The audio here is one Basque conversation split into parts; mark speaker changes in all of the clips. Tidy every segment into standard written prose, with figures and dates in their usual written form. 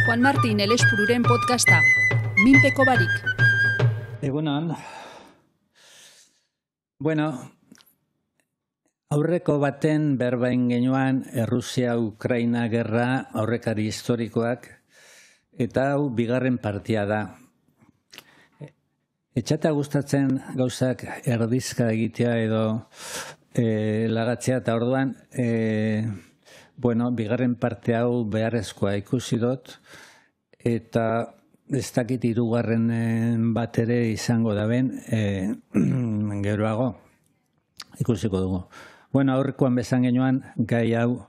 Speaker 1: Juan Martín Elespururen podcasta, Minpeko barik.
Speaker 2: Egunon. Aurreko baten berbain genuan Errusia-Ukraina gerra aurrekari historikoak eta hau bigarren partia da. Etxata gustatzen gauzak erdizka egitea edo lagatzea eta orduan bigarren parte hau beharrezkoa ikusi dut eta ez dakit hirugarren bat ere izango daben geroago ikusiko dugu. Aurrekoan bezan genuan gai hau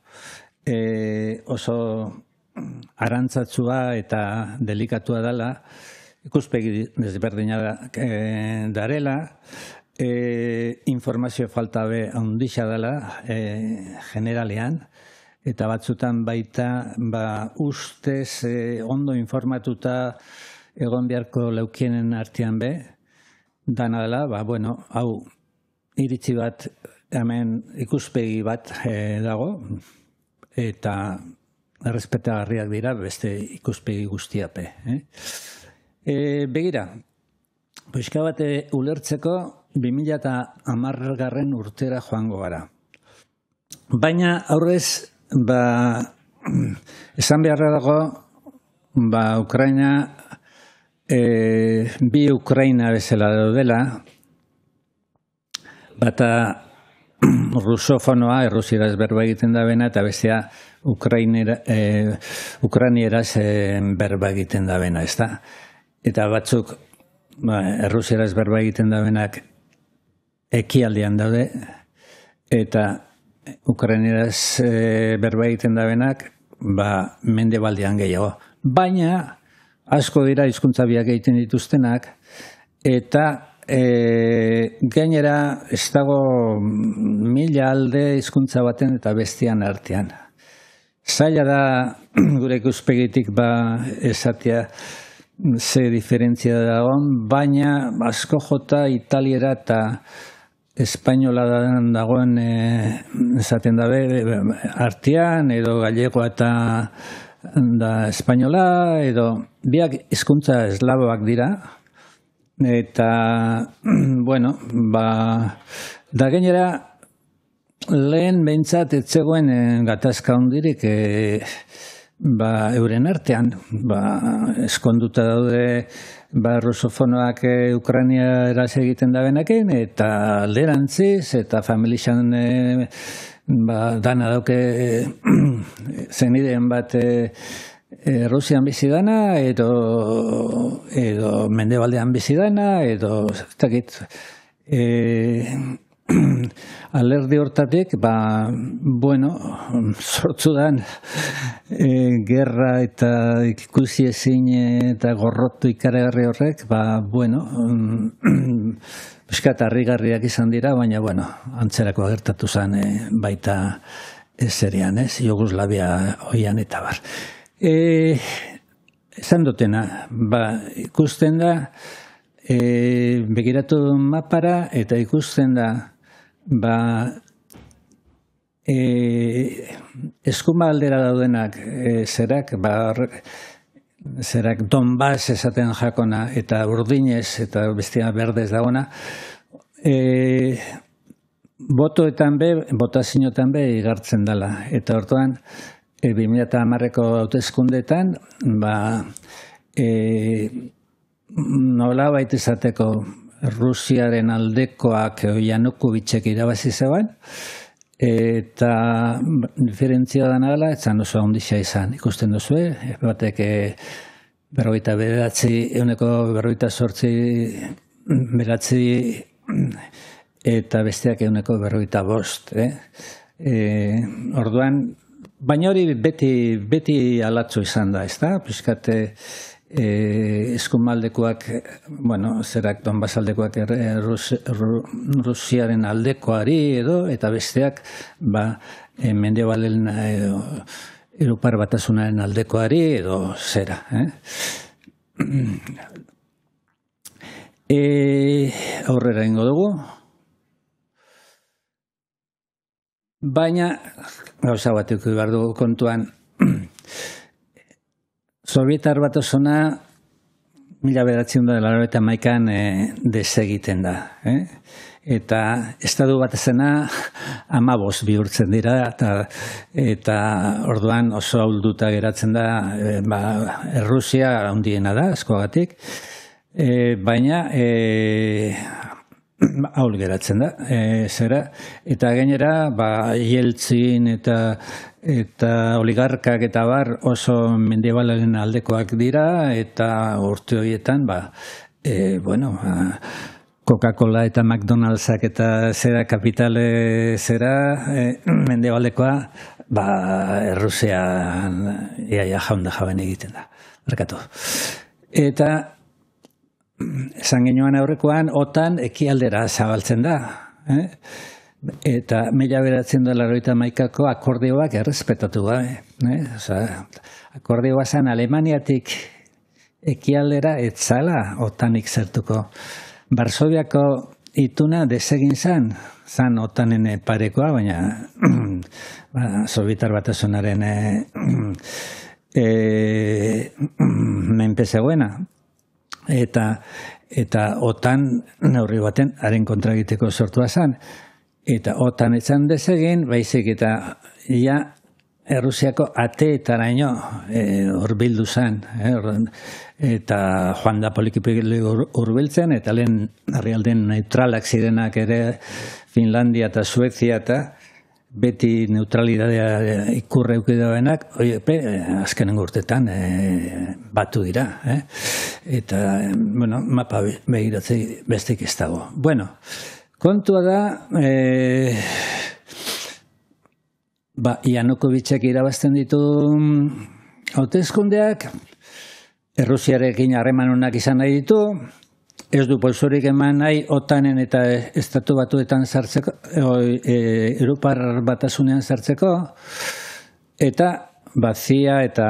Speaker 2: oso arantzatsua eta delikatua dela, ikuspegi desberdina darela, informazio falta be handixa dela generalean, eta batzutan baita ustez ondo informatuta egon beharko leukienen artean be, dana dela, hau iritzi bat hemen ikuspegi bat dago, eta errespetagarriak dira beste ikuspegi guztiape. Begira, pixka bat ulertzeko 2010 urtera joango gara. Baina aurrez, esan beharra dago, Ukraina, bi Ukraina bezala daudela, bata rusofonoa, errusieraz berba egiten da bena, eta bestea ukrainieraz berba egiten da bena, ez da? Eta batzuk, errusieraz berba egiten da benak ekialdean daude, eta ukrainieraz berba egiten da benak mendebaldean gehiago. Baina, asko dira hizkuntza biak egiten dituztenak, eta gainera ez dago 1000 alde hizkuntza baten eta bestean artean. Zaila da gure ikuspegitik esatea ze diferentzia dagoen, baina asko jota italiera eta espainola dagoen esaten dabe artean, edo gallego eta espainola, edo biak hizkuntza eslaboak dira. Eta, da gainera, lehen behintzat etzegoen gatazka hondirik euren artean, eskonduta daude rusofonoak Ukraina eraz egiten da benaken, eta alderantziz, eta familixan dana dauke zenideen bat Rusian bizi dana, edo mendebaldean bizi dana, edo alerdi hortatik, sortzu dan gerra eta ikusi ezin eta gorrotu ikaragarri horrek, piskat harrigarriak izan dira, baina, antzerako agertatu zen baita zerian, Jugoslavia oian eta bar. Esan dutena, ikusten da, begiratu mapara eta ikusten da, eskuma aldera daudenak zerak Donbass esaten jakona eta urdinez eta bestia berdez dagoena, botazioetan be igartzen dela. Eta orduan, 2010ko hauteskundeetan, nola baita izateko Rusiaren aldekoak Yanukovichek irabazi zeban, eta diferentzia da nala, etzan oso handixa izan, ikusten duzue, batek 48 eta besteak 45. Orduan, baina hori beti alatzo izan da, ez da? Piskate eskumaldekoak, zerak Donbass aldekoak Rusiaren aldekoari edo, eta besteak mendebalen Europar Batasunaren aldekoari edo zera. Aurrera ingo dugu. Baina, gauza bat eduki behar dugu kontuan, Sobietar Batasuna 1981an desegiten da. Eta estatu batezena 15 bihurtzen dira, eta orduan oso ahulduta geratzen da, Errusia handiena da, askogatik, baina ahul geratzen da, zera, eta gainera, Yeltsin eta oligarkak eta bar oso mendebalaren aldekoak dira, eta urte horietan, Coca-Cola eta McDonald'sak eta zera kapitale zera mendebaldekoa, Errusian iaia jaben egiten da. Barkatu. Eta esan genuen aurrekoan, OTAN ekialdera zabaltzen da. Eta 1981ko akordioak errespetatu gabe. Akordioa zen Alemaniatik ekialdera etzala OTANik zertuko. Varsoviako ituna desegin zan OTANen parekoa, baina Sobietar Batasunaren menpe zegoena. Eta OTAN neurri baten haren kontra egiteko sortua zan. Eta OTAN etzan desegin, baizik eta Errusiako ateetaraino hurbildu zen, eta joan da poliki-poliki hurbiltzen, eta lehen herrialden neutralak zirenak ere Finlandia eta Suezia eta beti neutralidadea ikurre eukidoenak, azkenengo urtetan batu dira. Eta, mapa begiratzei bestik ez dago. Kontua da, Janukovitzek irabazten ditu hauteskundeak, Errusiarekin harreman onak izan nahi ditu, ez du pausorik eman nahi OTANen eta estatu batuetan sartzeko, Europar Batasunean sartzeko, eta CIA eta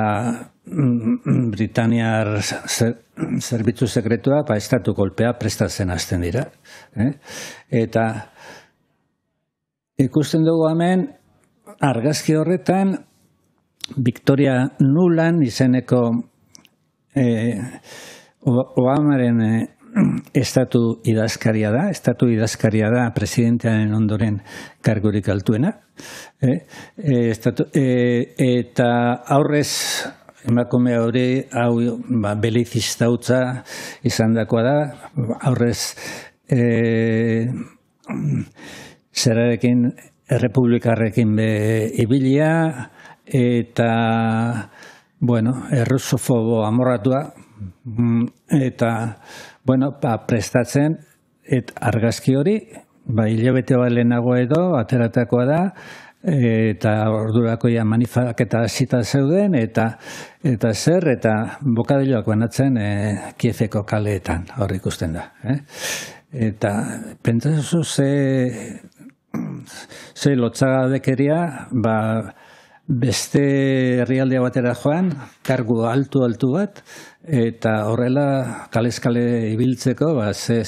Speaker 2: Britaniar zerbitzu sekretua estatu kolpea prestatzen hasten dira. Eta ikusten dugu hemen, argazki horretan, Victoria Nuland izeneko Obamaren estatu idazkaria da, presidentearen ondoren kargurik altuena. Eta aurrez, emakume hori, hau belizista hutza izan dakoa da, aurrez zerarekin errepublikarrekin ibilia, eta, errusofobo amorratua, eta, prestatzen, argazki hori, hilabete bat lehenago edo, ateratakoa da, eta ordurako manifaketa zita zeuden, eta bokadiloak banatzen Kieveko kaleetan, hor ikusten da. Eta, pentsazu ze lotxagadekeria, beste herrialdea batera joan, kargu altu bat, eta horrela kaleskale ibiltzeko, ze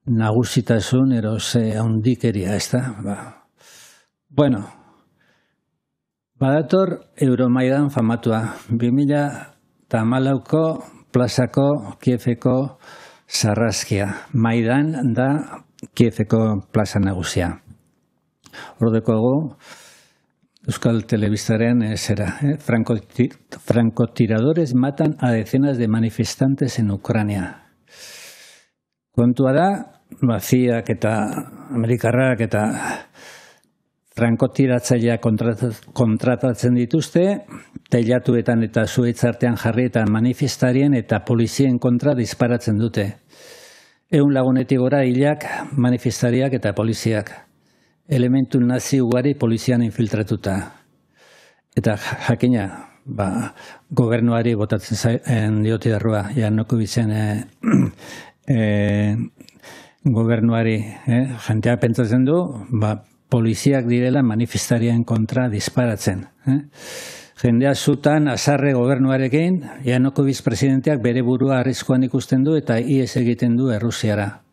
Speaker 2: nagusitasun, ze handikeria, ez da? Badator Euromaidan famatua, 2014ko plazako Kieveko sarrazkia. Maidan da Kieveko plaza nagusia. Ordekoago, Euskal Telebistaren francotiradores matan a decenas de manifestantes en Ucrania. Kontua da, CIA-ak eta Amerikarrak eta frankotiratzailea kontratatzen dituzte, teilatuetan eta zuaitzartean jarri eta manifestarien eta polizien kontra disparatzen dute. 100 lagunetik gora hilak manifestariak eta poliziak. Elementu nazi ugari polizian infiltratuta. Eta jakina, gobernuari botatzen zaien dioti darrua, Janukovitzen gobernuari, jentea pentsatzen du, poliziak direla manifestarien kontra disparatzen. Jendea zutan azarre gobernuarekin, Janukovic presidenteak bere burua arriskuan ikusten du eta ihes egiten du Errusiara.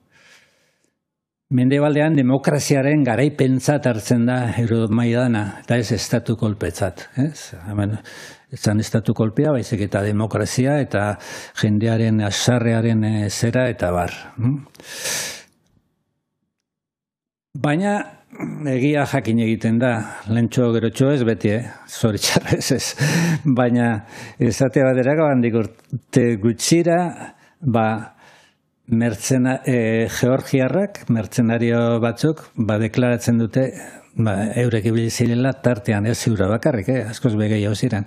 Speaker 2: mendebaldean demokraziaren garaipentzat hartzen da Euromaidana, eta ez estatu kolpetzat. Etzan estatu kolpea, baizik eta demokrazia eta jendearen asarrearen zera eta bar. Baina egia jakin egiten da, lentxo gerotxo ez beti, zoritxarrez ez. Baina esate baterako handik urte gutxira, Georgiarrak, mertzenario batzuk, deklaratzen dute, eurek ibili zirela tartean ez ziura bakarrik, askoz gehiago ziren.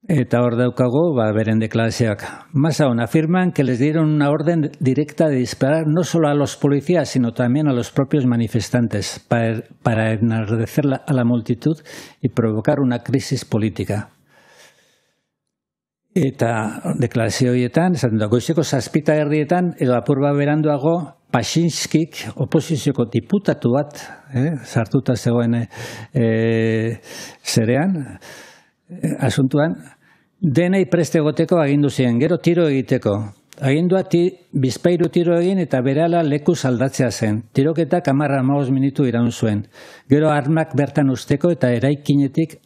Speaker 2: Eta hor daukago, beren deklarazioak. Más aún, afirman que les dieron una orden directa de disparar no solo a los policías, sino también a los propios manifestantes, para enardecer a la multitud y provocar una crisis política. Eta deklarazio horietan, esaten da, goizeko 7:00 edo apur bat beranduago, Paczynskik, oposizioko diputatu bat, sartuta zegoen zerean, asuntuan, denei preste egoteko agindu ziren, gero tiro egiteko. Agindua bizpahiru tiro egin eta berehala lekuz aldatzea zen. Tiroketak 10-15 minutu iraun zuen. Gero armak bertan usteko eta eraikinetik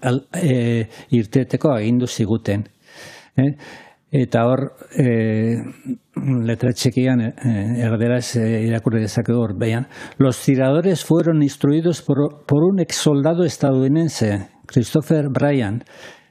Speaker 2: irteteko agindu ziguten. Eta hor, letra txekian, erderaz irakurri dezakegu hor, behan. Los tiradores fueron instruidos por un ex soldado estadounidense, Christopher Bryan.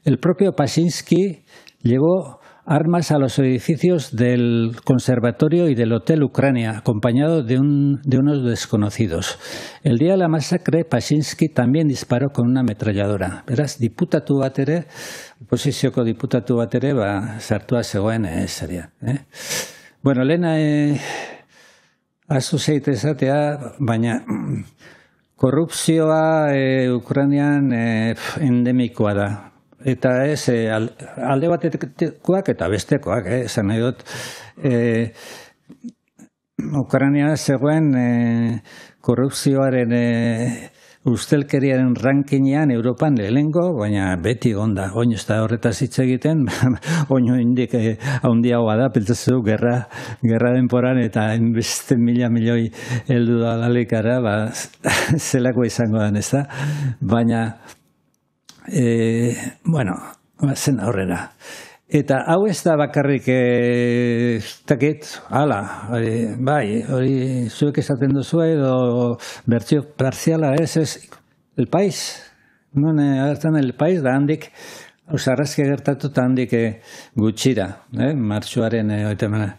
Speaker 2: El propio Paczynski llevó armas a los edificios del conservatorio y del Hotel Ucrania, acompañado de unos desconocidos. El día de la masacre, Paczynski también disparó con una ametralladora. Beraz, diputatu bat ere, oposizioko diputatu bat ere, sartua zegoen zeria. Bueno, lehena azu zeite esatea, baina korrupzioa Ukrainian endemikoa da. Eta ez, alde batekoak eta bestekoak, esan nahi dut. Ukraina zegoen korrupzioaren ustelkeriaren rankinean Europan lehengo, baina beti gonda. Oin ez da horretaz hitz egiten, oin indik handiagoa da, pentsatzen gerra denporan eta beste milioi heldu da dalikara, zelako izango den, ez da? Baina, bueno, zen aurrera. Eta hau ez da bakarrik takit, bai, hori zuek esaten duzu edo bertzio parziala ez, el país, non agertan el país, da handik, ausarrazki gertatu eta handik gutxira, martxuaren oitemana.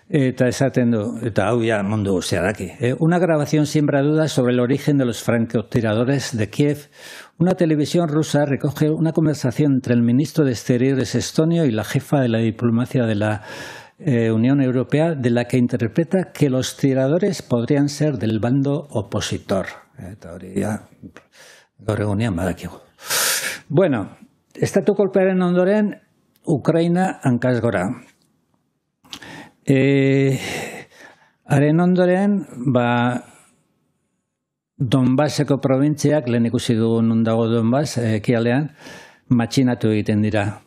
Speaker 2: Eta esaten du, eta hau ya mundu guztia daki. Una grabación siembra dudas sobre el origen de los francotiradores de Kiev. Una televisión rusa recoge una conversación entre el ministro de Exteriores estonio y la jefa de la diplomacia de la Unión Europea, de la que interpreta que los tiradores podrían ser del bando opositor. Eta hori gaur egunean badakigu. Bueno, estatu kolpearen ondoren, Ukraina hankaz gora. Haren ondoren, Donbasseko probintziak, lehen ikusi dugun nondago Donbass, ekialdean, matxinatu egiten dira.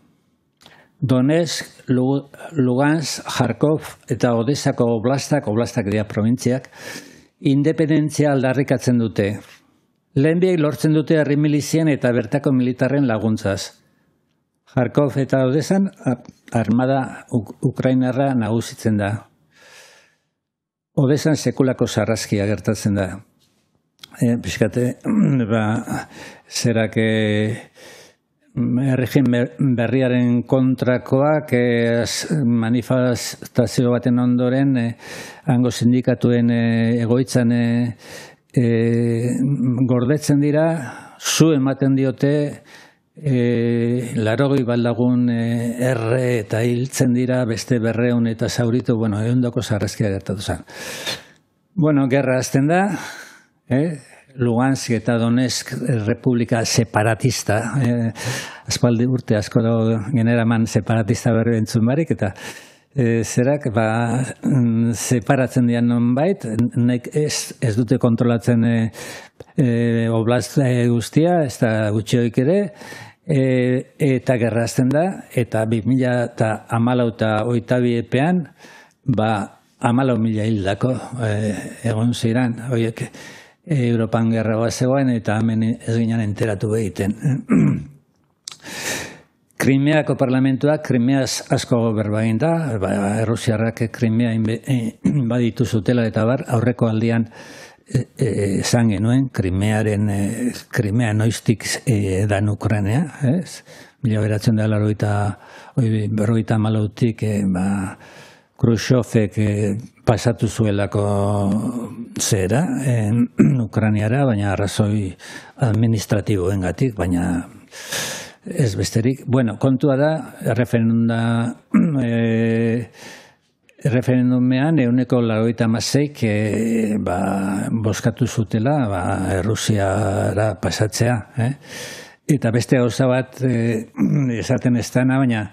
Speaker 2: Donetsk, Lugansk, Kharkov eta Odessako oblastak dira probintziak, independentzia aldarrikatzen dute. Lehenbiek lortzen dute herri milizien eta bertako militarren laguntzaz. Kharkov eta Odessan armada ukrainarra nagusitzen da. Odessan sekulako sarraskia gertatzen da. Piskate, zerak erregin berriaren kontrakoak manifestazio baten ondoren hango sindikatuen egoitzan gordetzen dira, zu ematen diote 80 bat lagun erre eta hiltzen dira, beste 200 eta zauritu, bueno, ehundako sarraskia gertatu zen. Bueno, gerra hasten da, Lugansk eta Donetsk republika separatista, aspaldi urte asko generaman separatista berri entzun barik, eta zerak separatzen dian nonbait, ez dute kontrolatzen oblast guztia, ez da gutxioik ere, eta gerrazten da, eta 2014 eta 2022 epean, 14.000 hildako egon ziren, horiek Europan gerra bat zegoen eta hemen ez ginen enteratu egiten. Krimeako parlamentuak Krimeaz asko berba egin da, Errusiarrak Krimea baditu zutela eta bar, aurreko aldian esan genuen, Krimea noiztik dan Ukrainea, ez? 1980 Khrushchevek pasatu zuelako zera Ukrainiara, baina arrazoi administratiboengatik, baina ez besterik. Bueno, kontua da, referendumean 96 boskatu zutela Errusiara pasatzea. Eta beste gauza bat esaten ez dana, baina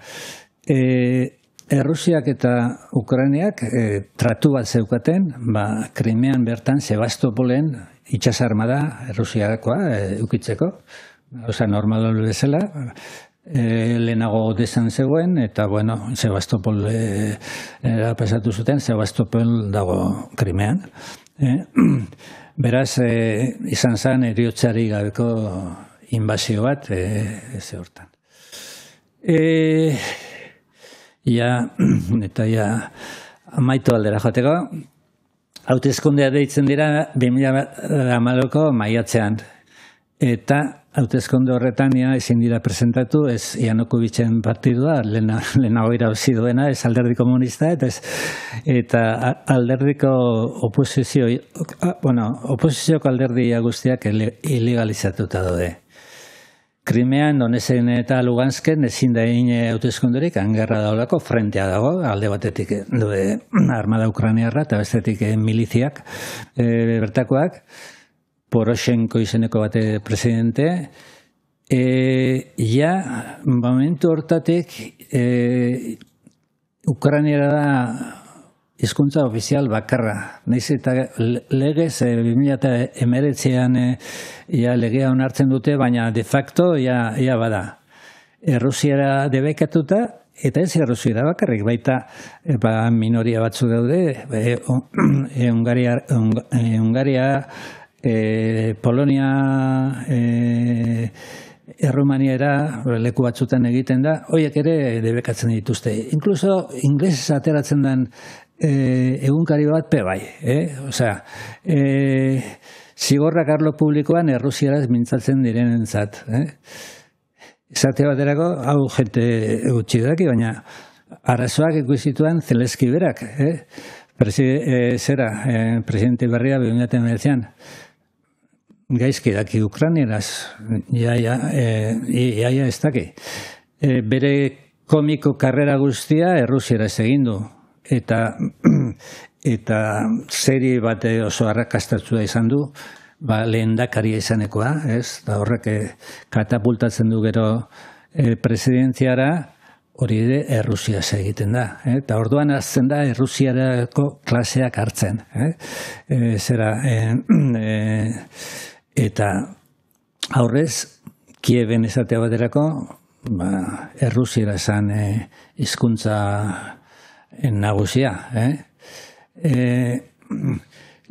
Speaker 2: Errusiak eta Ukrainiak tratu bat zeukaten, Krimean bertan Sebastopolen itsasarmada Errusiakoa eukitzeko, oza normal bezala, lehenago Odesan zegoen, eta bueno, Sebastopol pasatu zuten, Sebastopol dago Krimean. Beraz, izan zen heriotzari gabeko inbazio bat, ez hortan. Eta amaitu aldera joteko, hauteskundea deitzen dira 2008ko maiatzean. Eta hauteskunde horretan ezin dira presentatu, ez Janukovitzen partidua, lehenago irabazi duena, ez Alderdi Komunista, eta alderdiko oposizioko alderdia guztiak ilegalizatuta daude. Krimean, Donetsen eta Lugansken ezin da egin hauteskunderik, gerra daulako, frentea dago, alde batetik armada ukrainiarra eta bestetik miliziak bertakoak, Poroshenko izeneko bate presidente, momentu hortatik Ukrainiara da hizkuntza ofizial bakarra. Naiz eta legez 2019an legea onartzen dute, baina de facto bada. Errusiara debekatuta, eta ez Errusiara bakarrik, baita minoria batzu daude, Hungaria, Polonia, Errumaniara leku batzutan egiten da, horiek ere debekatzen dituzte. Inkluso inglesez ateratzen den egunkari bat bai. Osea, zigorrak arlo publikoan Errusiaraz mintzatzen direnentzat. Esate baterako, hau jente gutxi daki, baina arazoak ikusi-zituen Zelensky berak. Presidente berria 2019an. Gaizki daki Ukrainieraz, ez daki. Bere komiko karrera guztia Errusieraz egin du. Eta serie bat oso arrakastatua izan du, lehendakaria izanekoa, ez? Da horrek katapultatzen du gero presidentziara, hori ere Errusiaz egiten da. Eta orduan azten da Errusiarako klaseak hartzen. Eta aurrez, Kieven esatea baterako, Errusiara zen hizkuntza nagusia.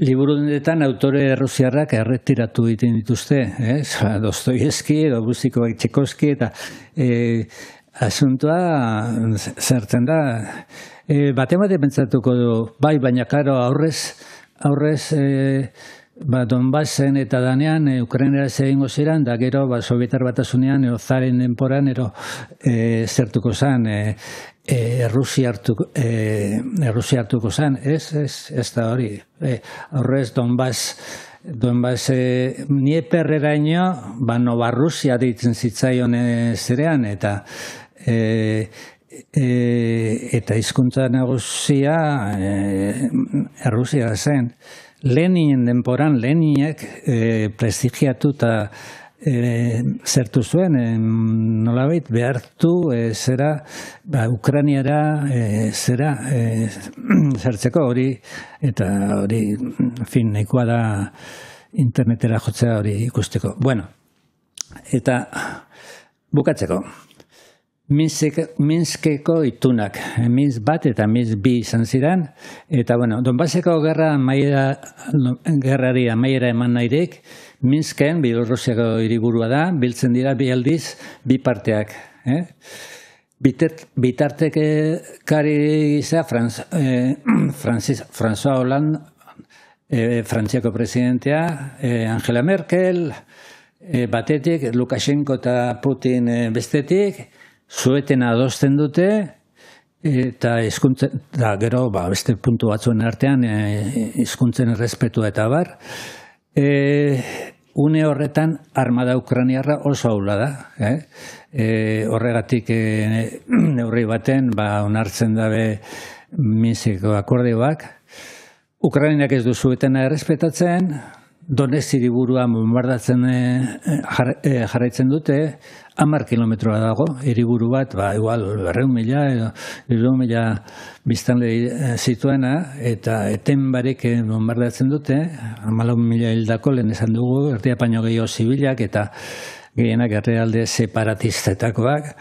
Speaker 2: Liburunetan autore errusiarrak erretiratu egiten dituzte. Dostoievski edo Txaikovski eta asuntoa zertzen da. Bate pentsatuko du, bai, baina karo aurrez Donbassen eta danean Ukrainera egingo ziren, da gero Sobietar Batasunean zaren denporan zertuko zen, Errusia hartuko zen, ez da hori. Aurrez Donbass Nieperreraino, Novarrusia deitzen zitzaion zerean, eta hizkuntza nagusia Errusia zen. Leninen denporan, Leninek prestigiatu eta zertu zuen, nolabait behartu zera Ukrainiara zertzeko hori, eta hori, nahikoa da internetera jotzea hori ikusteko. Bueno, eta bukatzeko. Minskeko itunak, Minsk bat eta Minsk bi izan ziren, eta bueno, Donbaseko gerrari amaiera eman nahirik, Minsken, Bielorrusiako hiriburua da, biltzen dira bi aldiz, bi parteak. Bitartekari gisa, François Hollande, Frantziako presidentea, Angela Merkel, batetik, Lukashenko eta Putin bestetik, zuetena adosten dute, eta gero, beste puntu batzuen artean, hizkuntzen errespetua eta bar. Une horretan, armada ukrainiarra oso ahula da. Horregatik neurri baten, onartzen dabe Minskeko akordioak. Ukrainak ez du zuetena errespetatzen, Donetsk hiriburua bombardatzen jarraitzen dute, 10 kilometroa dago, hiriburu bat, igual 200.000 edo 300.000 biztanle zituena, eta eten barik bombardatzen dute, 14.000 hildako lehen esan dugu, erdia paino gehiago zibilak, eta gehienak herrialde separatistetakoak.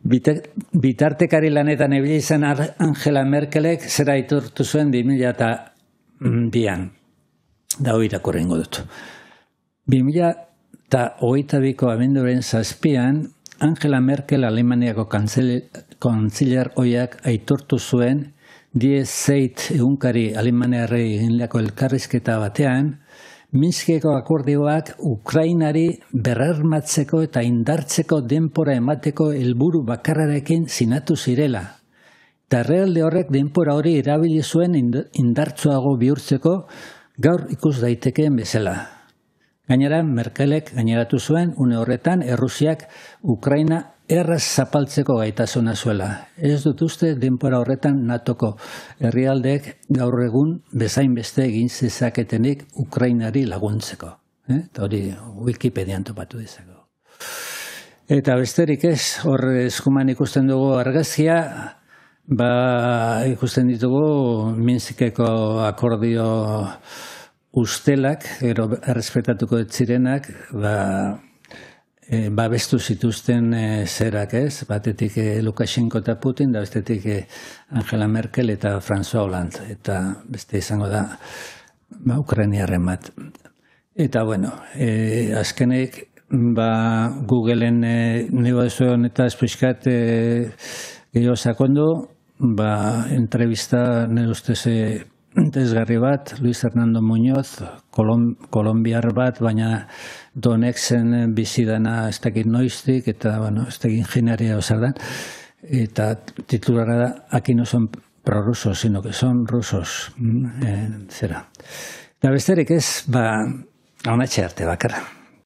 Speaker 2: Bitartekari lanetan ebila izan Angela Merkelek zera aitortu zuen 2002an. Da hori irakurrengo dut. 2022ko abenduaren 7an, Angela Merkel Alemaniako kantziller ohiak aitortu zuen Die Zeit egunkari Alemaniarrei eginlako elkarrizketa batean, Minskeko akordioak Ukrainari berrarmatzeko eta indartzeko denpora emateko helburu bakarrarekin sinatu zirela. Eta herrialde horrek denpora hori erabili zuen indartsuago bihurtzeko gaur ikus daitekeen bezala. Gainera, Merkelek gaineratu zuen, une horretan, Errusiak Ukraina erraz zapaltzeko gaitasuna zuela. Ez dut uste denpora horretan NATOko herrialdeek gaur egun bezain beste egin zezaketenik Ukrainari laguntzeko. Eta hori Wikipedian topatu dizako. Eta besterik ez, hor eskuman ikusten dugu argazkia, ikusten ditugu Minskeko akordio ustelak, gero errespetatuko zirenak, babestu zituzten zerak ez, batetik Lukashenko eta Putin, da bestetik Angela Merkel eta François Hollande, eta beste izango da Ukrainiarren bat. Eta bueno, azkenek Googleen nigo zuen eta espiskat gehiago sakondu, entrevista nire ustez interesgarri bat, Luis Hernando Muñoz, kolombiar bat, baina Donetsksen bizidana ez dakit noiztik, eta ez dakit ingenieria osardan, eta titulara da, aquí no son prorrusos, sino que son rusos. Zera. Eta besterik ez, honetxe arte bakarra.